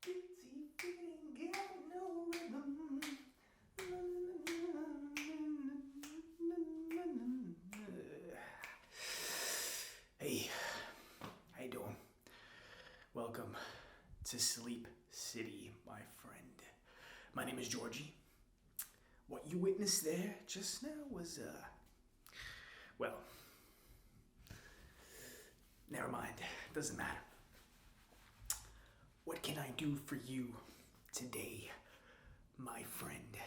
Itty bitty got no rhythm. Hey, how you doing? Welcome to Sleep City, my friend. My name is Georgie. What you witnessed there just now was, well, never mind. Doesn't matter. What can I do for you today, my friend?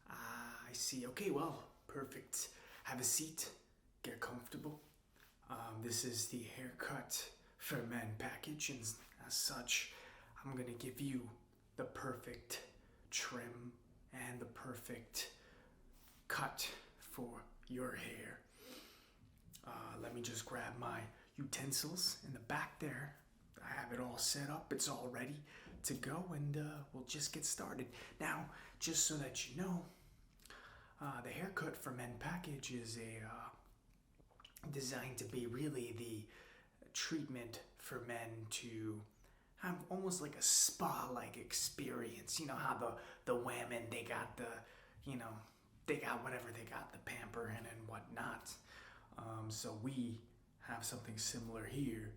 I see. Okay, well, perfect. Have a seat. Get comfortable. This is the haircut for men package, and as such, I'm gonna give you the perfect trim and the perfect cut for your hair. Let me just grab my utensils in the back there. I have it all set up. It's all ready to go, and we'll just get started. Now, just so that you know, the haircut for men package is designed to be really the treatment for men to have almost like a spa-like experience. You know how the women, they got they got whatever they got, the pampering and whatnot. So we have something similar here,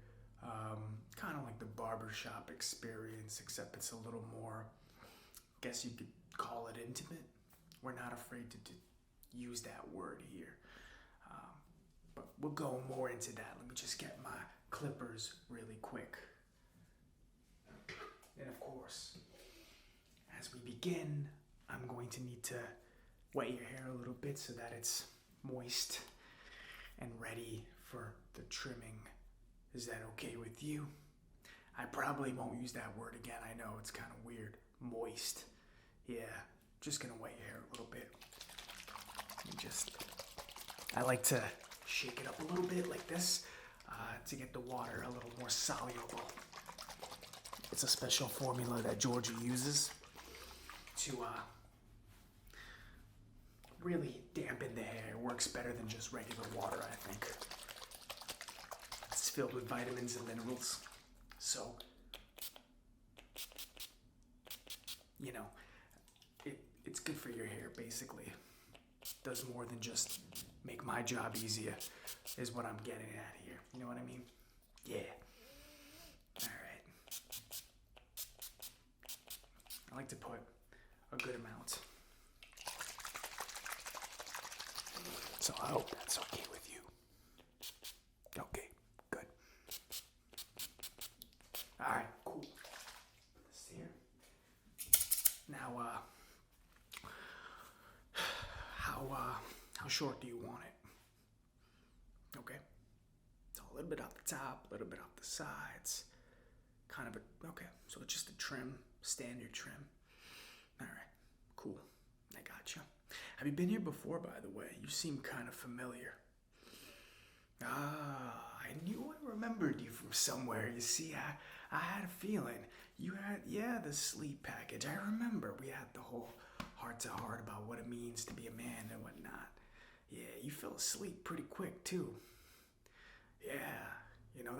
kind of like the barbershop experience, except it's a little more, I guess you could call it intimate. We're not afraid to use that word here. But we'll go more into that. Let me just get my clippers really quick. And of course, as we begin, I'm going to need to wet your hair a little bit so that it's moist and ready for the trimming. Is that okay with you? I probably won't use that word again. I know it's kind of weird. Moist. Yeah, just gonna wet your hair a little bit. I like to shake it up a little bit like this to get the water a little more soluble. It's a special formula that Georgia uses to really dampen the hair. It works better than just regular water, I think. It's filled with vitamins and minerals. So, you know, it's good for your hair, basically. Does more than just make my job easier, is what I'm getting at here. You know what I mean? Yeah. Alright. I like to put a good amount. So I hope that's okay with you. Okay, good. Alright, cool. This here. Now, how short do you want it? Okay. So a little bit off the top, a little bit off the sides. Kind of okay, so it's just a trim, standard trim. Alright, cool. I got you. Have you been here before, by the way? You seem kind of familiar. I knew I remembered you from somewhere. You see, I had a feeling. You had, the sleep package. I remember we had the whole heart-to-heart about what it means to be a man and whatnot. Yeah, you fell asleep pretty quick, too. Yeah,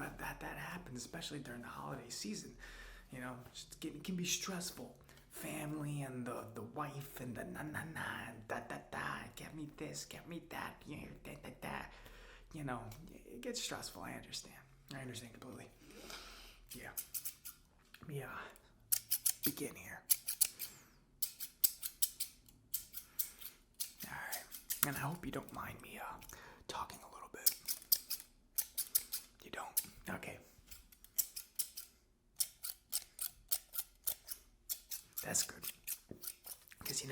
that happens, especially during the holiday season. It can be stressful. Family and the wife and the na-na-na and da-da-da, get me this, get me that, yeah, da-da-da. It gets stressful, I understand. I understand completely. Yeah. Let me begin here. Alright. And I hope you don't mind me talking a little bit. You don't? Okay. That's good. Because you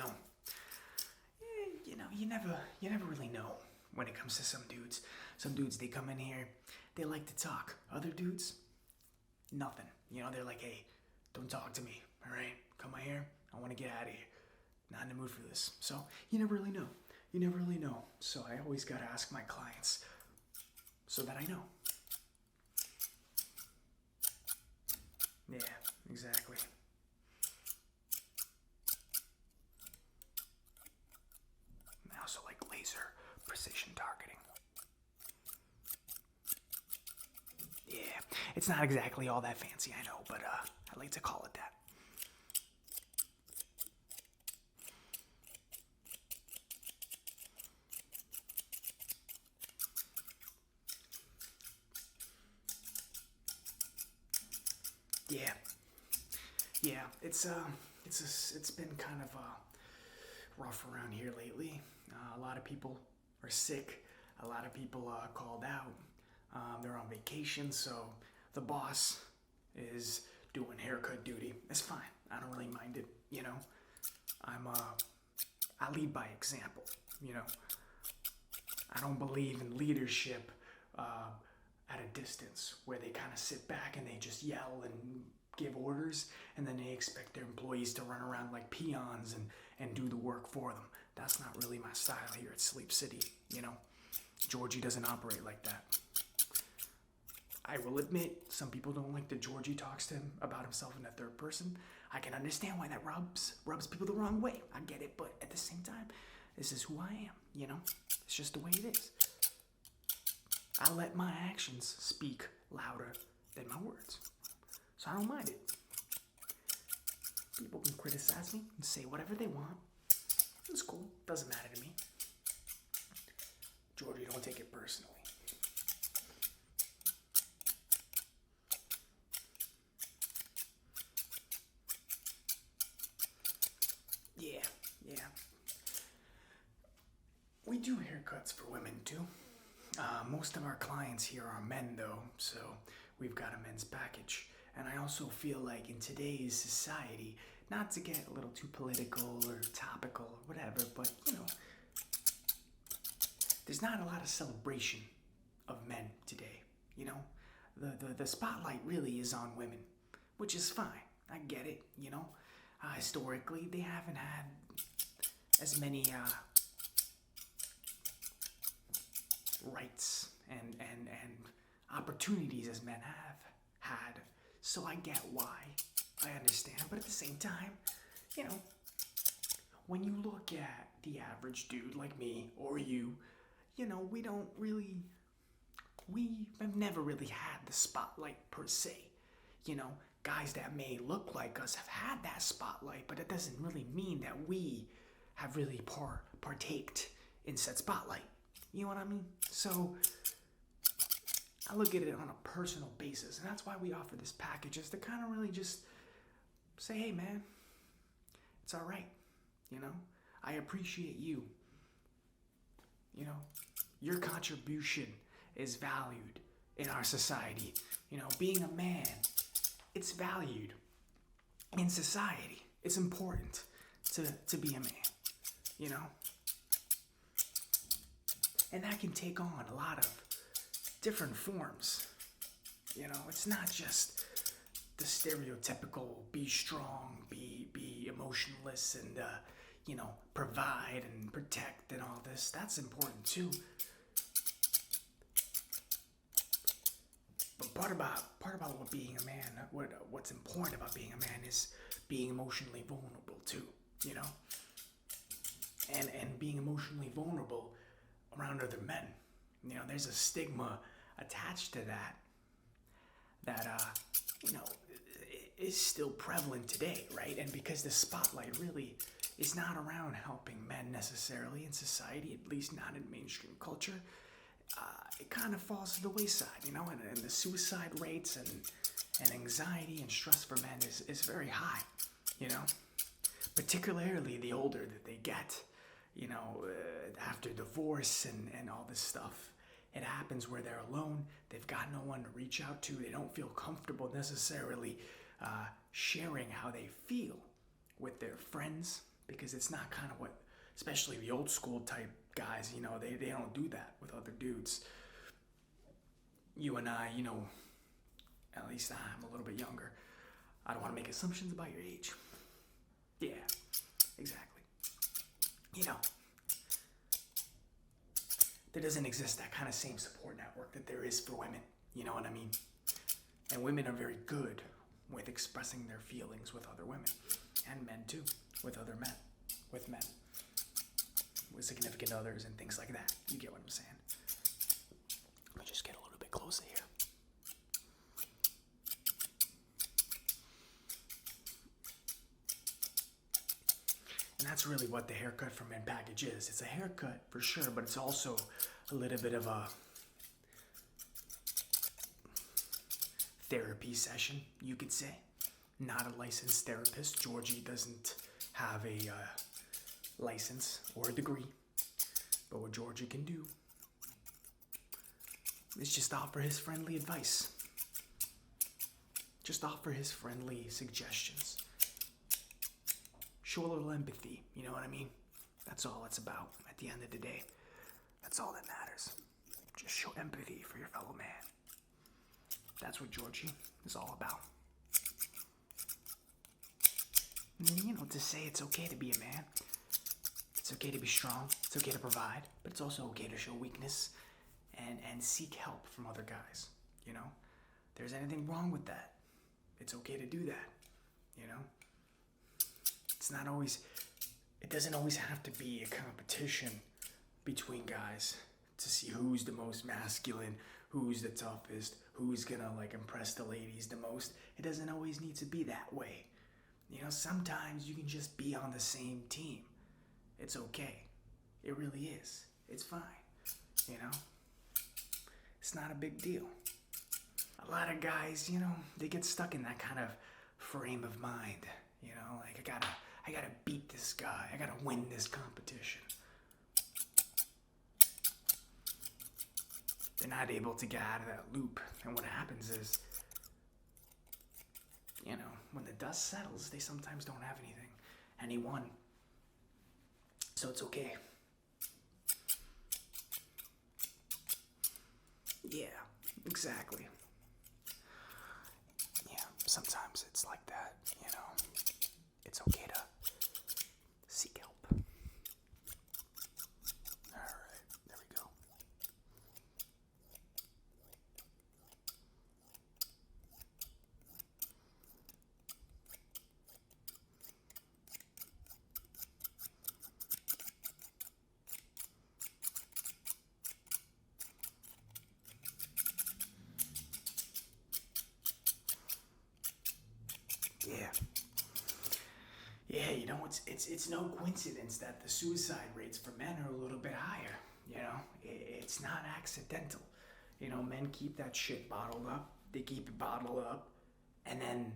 never really know when it comes to some dudes. Some dudes, they come in here, they like to talk. Other dudes, nothing. They're like, hey, don't talk to me, all right? Cut my hair, I want to get out of here. Not in the mood for this. So you never really know. So I always got to ask my clients so that I know. Yeah, exactly. I also like laser precision targeting. Yeah, It's not exactly all that fancy, I know, but I like to call it that. Yeah, yeah. It's been kind of rough around here lately. A lot of people are sick. A lot of people called out. They're on vacation, so the boss is doing haircut duty. It's fine. I don't really mind it. I lead by example. You know, I don't believe in leadership at a distance where they kind of sit back and they just yell and give orders, and then they expect their employees to run around like peons and do the work for them. That's not really my style here at Sleep City. Georgie doesn't operate like that. I will admit, some people don't like that Georgie talks to him about himself in the third person. I can understand why that rubs people the wrong way. I get it, but at the same time, this is who I am, It's just the way it is. I let my actions speak louder than my words. So I don't mind it. People can criticize me and say whatever they want. It's cool. Doesn't matter to me. Georgie, don't take it personally. Yeah. We do haircuts for women too. Most of our clients here are men though, so we've got a men's package. And I also feel like in today's society, not to get a little too political or topical or whatever, but there's not a lot of celebration of men today. The spotlight really is on women, which is fine. I get it. Historically, they haven't had as many rights and opportunities as men have had. So I get why. I understand. But at the same time, when you look at the average dude like me or you, we have never really had the spotlight per se. Guys that may look like us have had that spotlight, but it doesn't really mean that we have really partaked in said spotlight. You know what I mean? So I look at it on a personal basis, and that's why we offer this package, is to kind of really just say, hey man, it's all right. I appreciate you. Your contribution is valued in our society. Being a man, it's valued in society. It's important to be a man, And that can take on a lot of different forms. It's not just the stereotypical be strong, be emotionless, and provide and protect and all this. That's important too. But part about what being a man, what's important about being a man is being emotionally vulnerable too. And being emotionally vulnerable around other men. There's a stigma attached to that is still prevalent today, right? And because the spotlight really is not around helping men necessarily in society, at least not in mainstream culture, it kind of falls to the wayside, and the suicide rates and anxiety and stress for men is very high, particularly the older that they get, after divorce and all this stuff. It happens where they're alone. They've got no one to reach out to. They don't feel comfortable necessarily sharing how they feel with their friends, because it's not kind of what, especially the old school type guys, they don't do that with other dudes. You and I, at least I'm a little bit younger. I don't want to make assumptions about your age. Yeah, exactly. There doesn't exist that kind of same support network that there is for women. You know what I mean? And women are very good with expressing their feelings with other women. And men too, with other men. With men. With significant others and things like that. You get what I'm saying? Let me just get a little bit closer here. And that's really what the haircut from Men Package is. It's a haircut for sure, but it's also a little bit of a therapy session, you could say. Not a licensed therapist. Georgie doesn't have a license or a degree. But what Georgie can do is just offer his friendly advice. Just offer his friendly suggestions. Show a little empathy, you know what I mean? That's all it's about at the end of the day. That's all that matters. Just show empathy for your fellow man. That's what Georgie is all about. You know, to say it's okay to be a man. It's okay to be strong. It's okay to provide. But it's also okay to show weakness and seek help from other guys. You know? If there's anything wrong with that, it's okay to do that. You know? It's not always... It doesn't always have to be a competition between guys to see who's the most masculine, who's the toughest, who's gonna like impress the ladies the most. It doesn't always need to be that way. You know, sometimes you can just be on the same team. It's okay. It really is. It's fine. You know? It's not a big deal. A lot of guys, you know, they get stuck in that kind of frame of mind. You know, like I gotta beat this guy. I gotta win this competition. They're not able to get out of that loop. And what happens is, you know, when the dust settles, they sometimes don't have anyone. So it's okay. Yeah, exactly. Yeah, sometimes it's like that, you know. It's okay to seek help. Alright, there we go. Yeah. Yeah, you know, it's no coincidence that the suicide rates for men are a little bit higher. You know, it's not accidental. You know, men keep that shit bottled up. They keep it bottled up, and then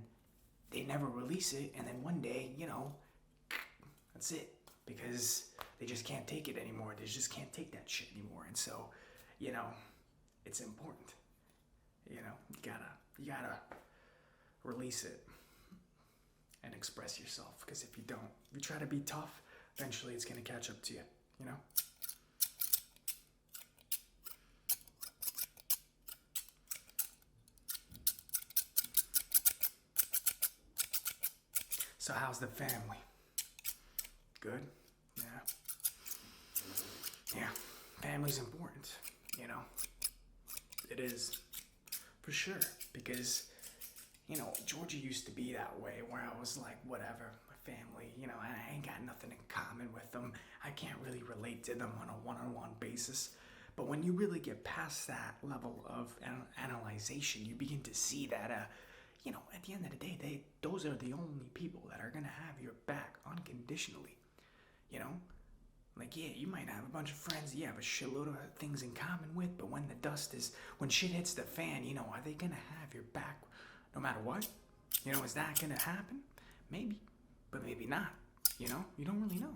they never release it. And then one day, you know, that's it, because they just can't take it anymore. They just can't take that shit anymore. And so, you know, it's important. You know, you gotta release it and express yourself, because if you don't, you try to be tough, eventually it's going to catch up to you, you know? So how's the family? Good? Yeah. Yeah, family's important, you know? It is, for sure, because you know, Georgia used to be that way, where I was like, whatever, my family, you know, I ain't got nothing in common with them. I can't really relate to them on a one-on-one basis. But when you really get past that level of analyzation, you begin to see that, you know, at the end of the day, those are the only people that are going to have your back unconditionally, you know? Like, yeah, you might have a bunch of friends you have a shitload of things in common with, but when shit hits the fan, you know, are they going to have your back no matter what? You know, is that gonna happen? Maybe, but maybe not. You know, you don't really know.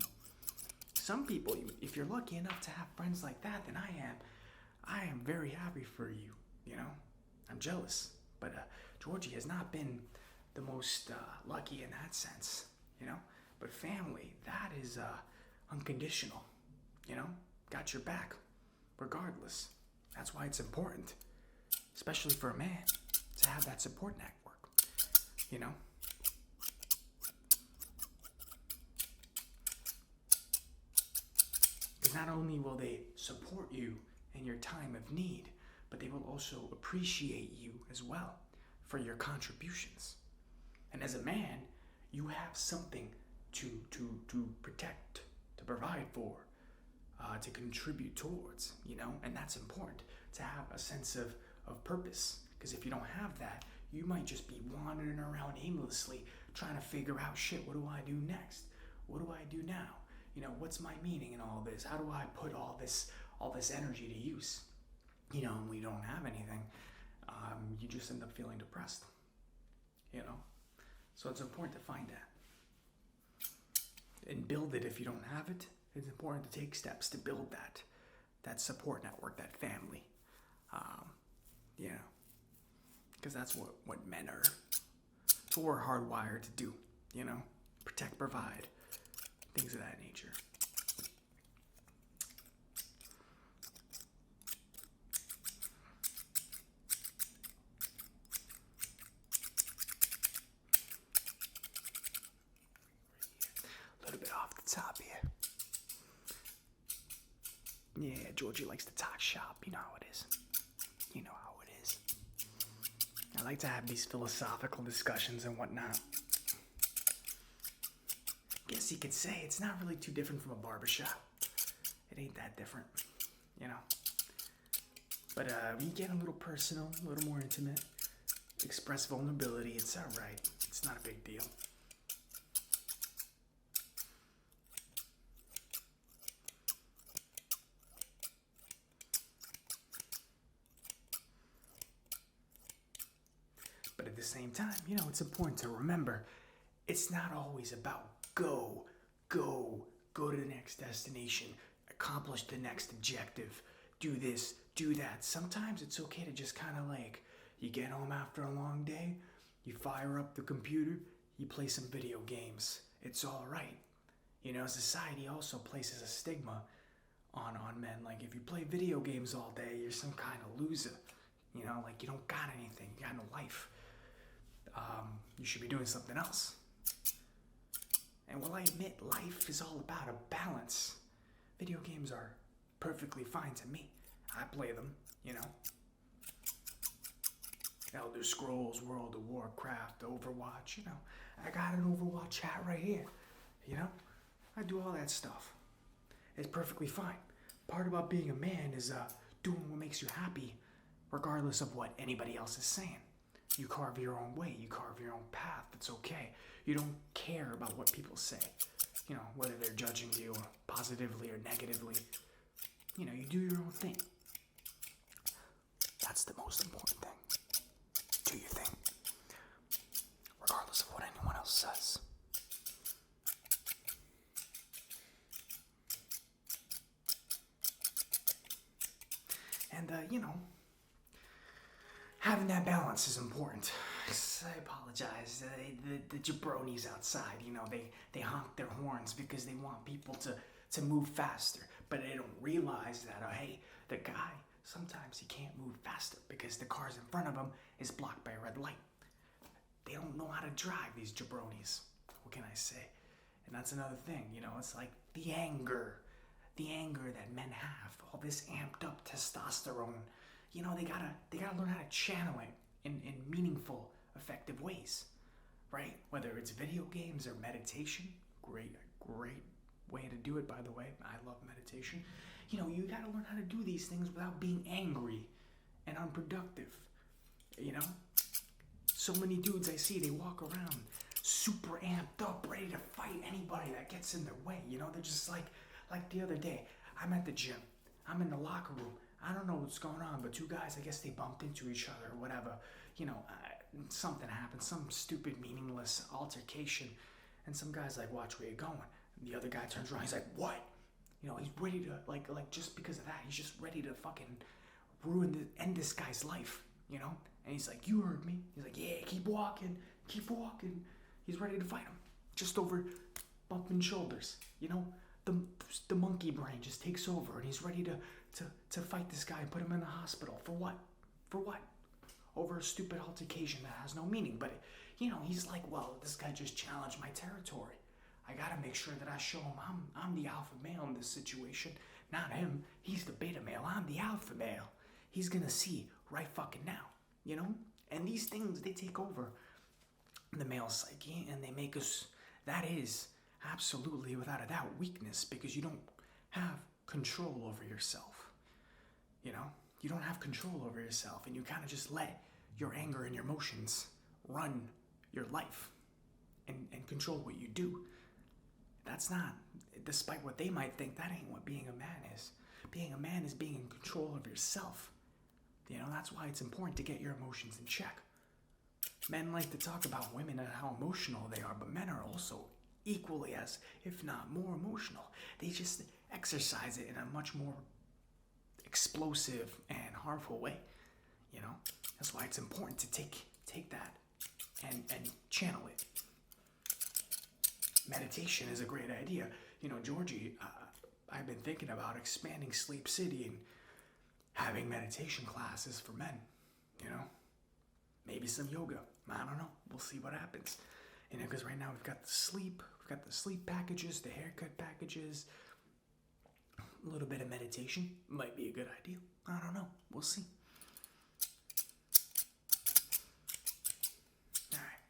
Some people, if you're lucky enough to have friends like that, then I am very happy for you. You know, I'm jealous. But Georgie has not been the most lucky in that sense. You know, but family, that is unconditional. You know, got your back, regardless. That's why it's important, especially for a man, to have that support network, you know? Because not only will they support you in your time of need, but they will also appreciate you as well for your contributions. And as a man, you have something to protect, to provide for, to contribute towards, you know? And that's important, to have a sense of purpose. Because if you don't have that, you might just be wandering around aimlessly trying to figure out, shit, what do I do next? what do I do now? What's my meaning in all this? How do I put all this energy to use? And we don't have anything. You just end up feeling depressed. So it's important to find that and build it. If you don't have it, it's important to take steps to build that support network, that family. Because that's what men are. It's what we're hardwired to do. Protect, provide, things of that nature. A little bit off the top here. Yeah, Georgie likes to talk shop. You know how it is. I like to have these philosophical discussions and whatnot. Guess you could say it's not really too different from a barbershop. It ain't that different, But we get a little personal, a little more intimate, express vulnerability. It's all right. It's not a big deal. But at the same time, it's important to remember it's not always about go to the next destination, accomplish the next objective, do this, do that. Sometimes it's okay to just kind of you get home after a long day, you fire up the computer, you play some video games. It's all right. Society also places a stigma on men. If you play video games all day, you're some kind of loser. You don't got anything. You got no life. You should be doing something else. And while I admit life is all about a balance, video games are perfectly fine to me. I play them, Elder Scrolls, World of Warcraft, Overwatch, I got an Overwatch hat right here, I do all that stuff. It's perfectly fine. Part about being a man is doing what makes you happy, regardless of what anybody else is saying. You carve your own way. You carve your own path. It's okay. You don't care about what people say. Whether they're judging you positively or negatively. You do your own thing. That's the most important thing. Do your thing. Regardless of what anyone else says. And, having that balance is important. I apologize. The jabronis outside, they honk their horns because they want people to move faster. But they don't realize that, hey, the guy, sometimes he can't move faster because the cars in front of him is blocked by a red light. They don't know how to drive, these jabronis. What can I say? And that's another thing, it's like the anger that men have, all this amped up testosterone. They gotta learn how to channel it in meaningful, effective ways, right? Whether it's video games or meditation, great way to do it, by the way. I love meditation. You gotta learn how to do these things without being angry and unproductive. So many dudes I see, they walk around super amped up, ready to fight anybody that gets in their way. They're just like the other day, I'm at the gym, I'm in the locker room. I don't know what's going on, but two guys, I guess they bumped into each other or whatever. Something happened, some stupid, meaningless altercation. And some guy's like, watch where you're going. And the other guy turns around, he's like, what? He's ready to, like just because of that, he's just ready to fucking end this guy's life, And he's like, you heard me. He's like, yeah, keep walking. He's ready to fight him. Just over bumping shoulders, The monkey brain just takes over and he's ready to fight this guy and put him in the hospital. For what? Over a stupid altercation that has no meaning. But, he's like, well, this guy just challenged my territory. I gotta make sure that I show him I'm the alpha male in this situation. Not him. He's the beta male. I'm the alpha male. He's gonna see right fucking now, And these things, they take over the male psyche and they make us, that is absolutely, without a doubt, weakness, because you don't have control over yourself. You don't have control over yourself, and you kind of just let your anger and your emotions run your life and control what you do. That's not, despite what they might think, that ain't what being a man is. Being a man is being in control of yourself. That's why it's important to get your emotions in check. Men like to talk about women and how emotional they are, but men are also equally as, if not more emotional. They just exercise it in a much more explosive and harmful way. That's why it's important to take that and channel it. Meditation is a great idea. Georgie, I've been thinking about expanding Sleep City and having meditation classes for men. Maybe some yoga. I don't know. We'll see what happens. Because right now we've got the sleep packages, the haircut packages, a little bit of meditation might be a good idea. I don't know. We'll see. All right.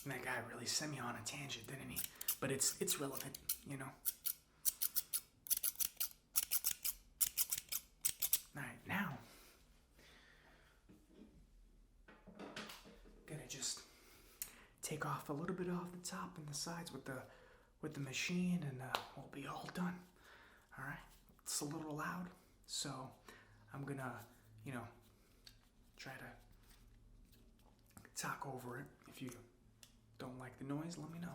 And that guy really sent me on a tangent, didn't he? But it's relevant, All right, now gonna just take off a little bit off the top and the sides with the machine, and we'll be all done. All right, it's a little loud, so I'm gonna try to talk over it. If you don't like the noise, let me know.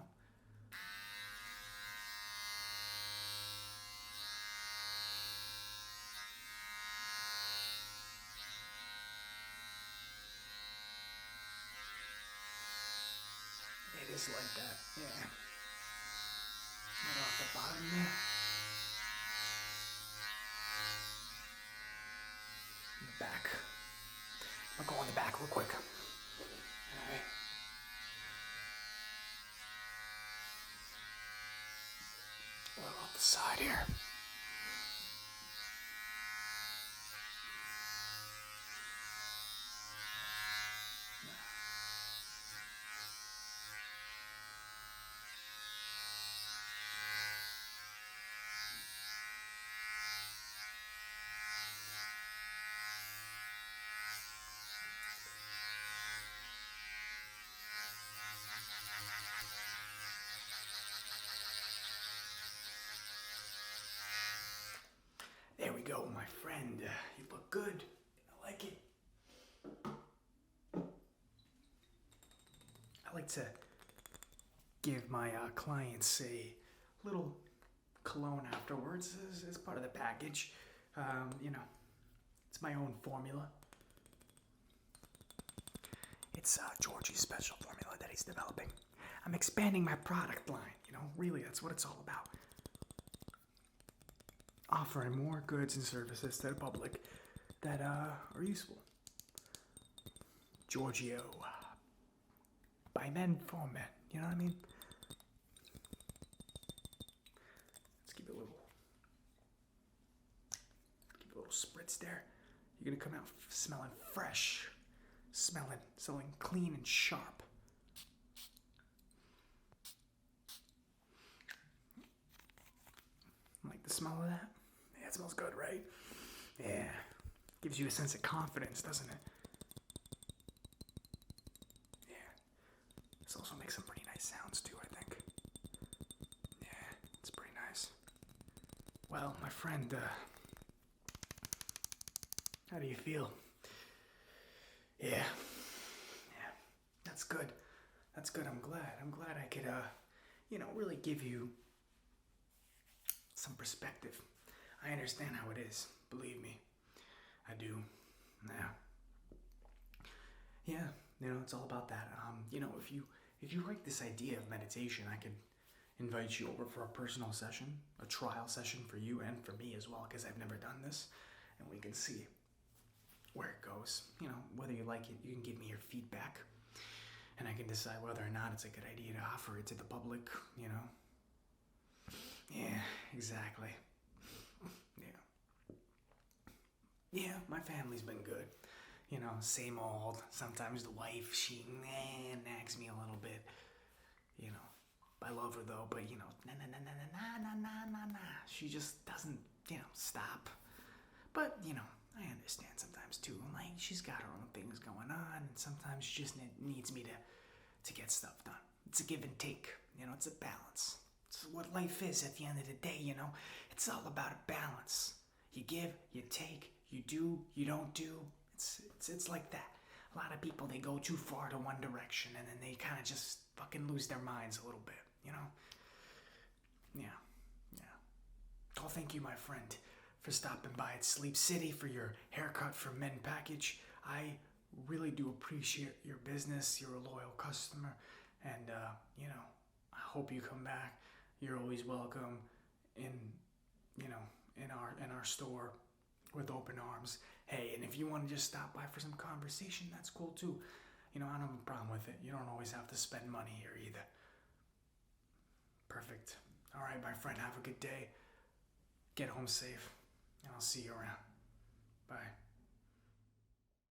It is like that, yeah. Right off the bottom there. In the back. I'll go on the back real quick. Alright. A little off the side here. There we go, my friend. You look good. I like it. I like to give my clients a little cologne afterwards as part of the package. It's my own formula. It's Georgie's special formula that he's developing. I'm expanding my product line, really, that's what it's all about. Offering more goods and services to the public that are useful. Giorgio, by men for men, you know what I mean? Let's give it a little spritz there. You're gonna come out smelling fresh, smelling clean and sharp. Like the smell of that? Yeah, it smells good, right? Yeah. Gives you a sense of confidence, doesn't it? Yeah. This also makes some pretty nice sounds too, I think. Yeah, it's pretty nice. Well, my friend, how do you feel? Yeah. Yeah. That's good. That's good. I'm glad I could, really give you some perspective. I understand how it is. Believe me. I do. Yeah, it's all about that. If you like this idea of meditation, I could invite you over for a personal session, a trial session for you and for me as well, because I've never done this, and we can see where it goes. Whether you like it, you can give me your feedback, and I can decide whether or not it's a good idea to offer it to the public. Yeah, exactly. Yeah, my family's been good. Same old. Sometimes the wife, she nags me a little bit. I love her though, but nah. She just doesn't, stop. But, I understand sometimes too. Like, she's got her own things going on, and sometimes she just needs me to to get stuff done. It's a give and take. It's a balance. It's what life is at the end of the day. It's all about a balance. You give, you take, you do, you don't do. It's like that. A lot of people, they go too far to one direction and then they kind of just fucking lose their minds a little bit. Yeah. Oh, thank you, my friend, for stopping by at Sleep City for your haircut for men package. I really do appreciate your business. You're a loyal customer, and I hope you come back. You're always welcome in our store with open arms. Hey, and if you want to just stop by for some conversation, that's cool too. I don't have a problem with it. You don't always have to spend money here either. Perfect. All right, my friend, have a good day. Get home safe, and I'll see you around.